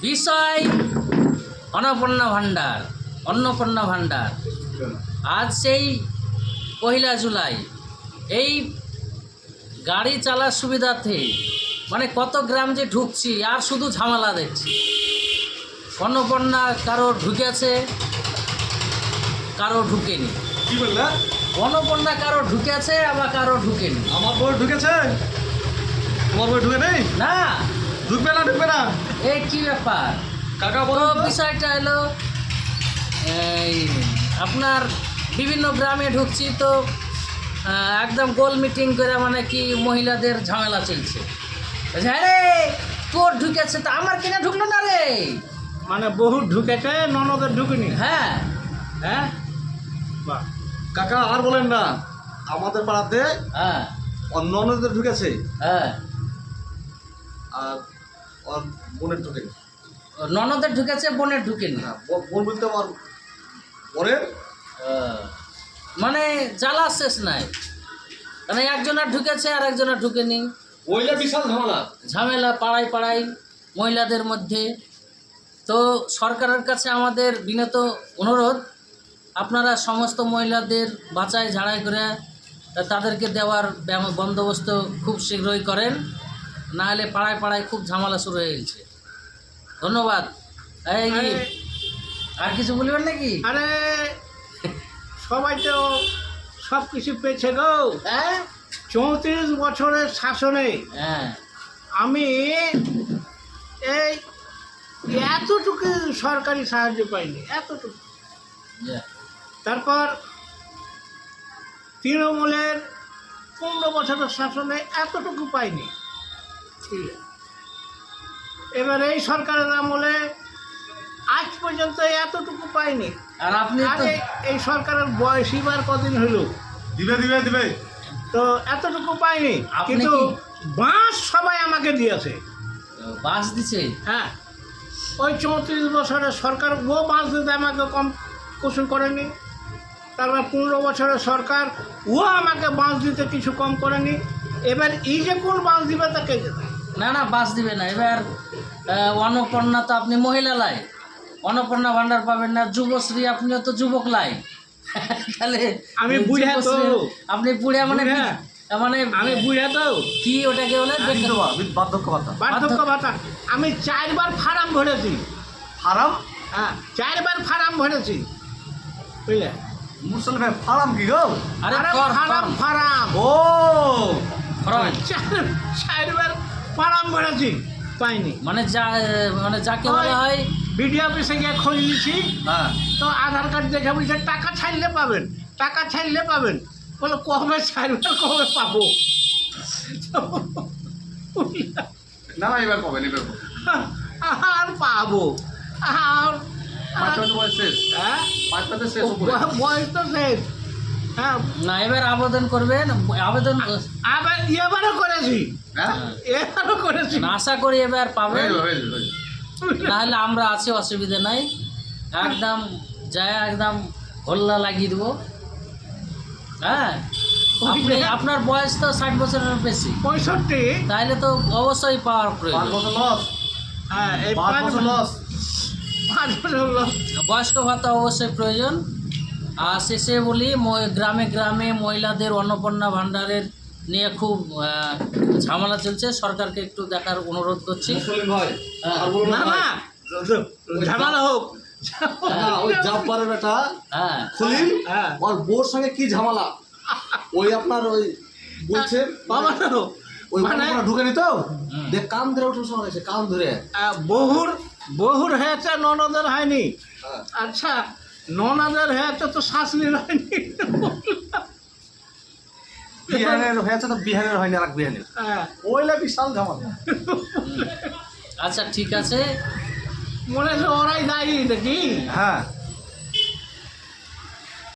বিষয় অন্নপূর্ণা ভাণ্ডার আজ সেই 1 জুলাই এই গাড়ি চালার সুবিধার্থে মানে কত গ্রাম যে ঢুকছি আর শুধু ঝামেলা দেখছি। অন্নপূর্ণা কারো ঢুকেছে, কারো ঢুকেনি। কি বললে? অন্নপূর্ণা কারো ঢুকেছে, আবার কারো ঢুকেনি। আমার বই ঢুকেছে, তোমার বই ঢুকে নেই? না, ঢুকবে না। এই কি ব্যাপার কাকা তো? বলো তো। বিষয়টা হলো এই আপনার বিভিন্ন গ্রামে ঢুকছি তো একদম গোল মিটিং করে মানে কি মহিলাদের ঝামেলা চলছে। হ্যাঁ রে, তোর ঢুকেছে তা আমার কিনা ঢুকলো না রে। মানে বহু ঢুকেছে, ননদের ঢুকেনি। হ্যাঁ হ্যাঁ, বাহ। কাকা আর বলেন না, আমাদের পাড়াতে হ্যাঁ ননদের ঢুকেছে হ্যাঁ, আর ওর বোনের ঢুকেনি। ননদের ঢুকেছে, বোনের ঢুকেনি। হ্যাঁ, বোন বলতে আমার পরের মানে জ্বালা শেষ নাই, মানে একজনের ঢুকেছে আর একজনের ঢুকেনি। ওইটা বিশাল ঝামেলা পাড়ায় মহিলাদের মধ্যে। তো সরকারের কাছে আমাদের বিনীত অনুরোধ, আপনারা সমস্ত মহিলাদের বাছাই ঝাড়াই করে তাদেরকে দেওয়ার বন্দোবস্ত খুব শীঘ্রই করেন, না হলে পাড়ায় খুব ঝামেলা শুরু হয়ে গেছে। ধন্যবাদ। এই আর কিছু বলবেন নাকি? আরে সবাই তো সব কিছু পেয়েছে গো। হ্যাঁ 34 বছরের শাসনে হ্যাঁ, আমি এই এতটুকু সরকারি সাহায্য পাইনি, এতটুকু। তারপর তৃণমূলের 15 বছরের শাসনে এতটুকু পাইনি। ঠিক আছে, এবার এই সরকারের আমলে আজ পর্যন্ত এতটুকু পাইনি। আর আপনি তো আরে এই সরকারের বয়স এবার কদিন হলো, দিবে তো এতটুকু পাইনি। আপনি কিন্তু কি- বাঁশ সবাই আমাকে দিয়েছে। বাস দিছে। হ্যাঁ, ওই 34 বছরের সরকার ও বাঁশ দিতে আমাকে কম কোশন করেনি। তারপর 15 বছরের সরকার ও আমাকে বাঁশ দিতে কিছু কম করেনি। এবার এই যে কোন বাঁশ দিবে তাকে যেতে। না বাস দিবে না। এবার অন্নপূর্ণা তো আপনি মহিলা লাই, অন্নপূর্ণা ভাণ্ডার পাবেন না। যুবশ্রী, আপনিও তো যুবক লাই। তাহলে আমি বুড়া তো। আপনি বুড়া মানে বুড়া। মানে আমি বুঝা তো, কি ওটাকে বলে? বার্ধক্য ভাতা। বার্ধক্য ভাতা। আমি 4 বার ফার্ম ভরেছি। ফারাম? হ্যাঁ, 4 বার ফার্ম ভরেছি, বুঝলে? মুসল ভাই ফারাম কি গো? আরে আরে কর, ফার্ম ফার্ম ও 4 বার ফার্ম ভরেছি, পাইনি। মানে যাকে বলা হয় বিডিও অফিসে গিয়ে খোঁজ নিচ্ছি, হ্যাঁ, তো আধার কার্ড দেখে বলছে টাকা ছাড়লে পাবেন। বলো কবে ছাড়বে, কবে পাবো? না এবার কবেন? আর পাবো আর 5 বছর বয়স শেষ। হ্যাঁ, 5 বছর শেষ উপরে। বয়স তো শেষ। হ্যাঁ, না, এবার আবেদন করবেন। আবেদন আবার এবারও করেছি, হ্যাঁ, এবারও করেছি। আশা করি এবার পাবেন, হয়ে যাবে। নাহলে আমরা আছি, অসুবিধা নাই। একদম যায় একদম হোল্লা লাগিয়ে দেবো। হ্যাঁ, আপনার বয়স তো 60 বছরের বেশি, 65। তাইলে তো অবশ্যই পাওয়ার 5 প্রয়োজন। বছর লস। হ্যাঁ, এই 5 বছর লস। 5 বছর loss। বয়স্ক ভাতা অবশ্যই প্রয়োজন। আর শেষে বলি, গ্রামে মহিলাদের অন্নপূর্ণা ভাণ্ডারের নিয়ে খুব ঝামেলা চলছে। সরকারকে একটু দেখার অনুরোধ করছি। মুসলিম ভাই হ্যাঁ। আর বলবো না না না, ঝামেলা হোক। না, ওই জাব্বারের বেটা হ্যাঁ খলিল হ্যাঁ, ওর বউর সঙ্গে কি ঝামেলা, ওই আপনার ওই বলছে বাবা না, ওই মানে ঢুকে নিত হুম। দেখ কান ধরে উঠে শোনা গেছে, কান ধরে। বহুর হয়েছে, ননদের হয়নি। হ্যাঁ। আচ্ছা, ননদের হয়েছে তো শাশুড়ির হয়নি। বিহানের হয়েছে তো বিহানের হয়নি, আর এক বিহানের। হ্যাঁ, ওইলা বিশাল ঝামেলা। আচ্ছা ঠিক আছে। মনে হচ্ছে ওরাই দায়ী নাকি? হ্যাঁ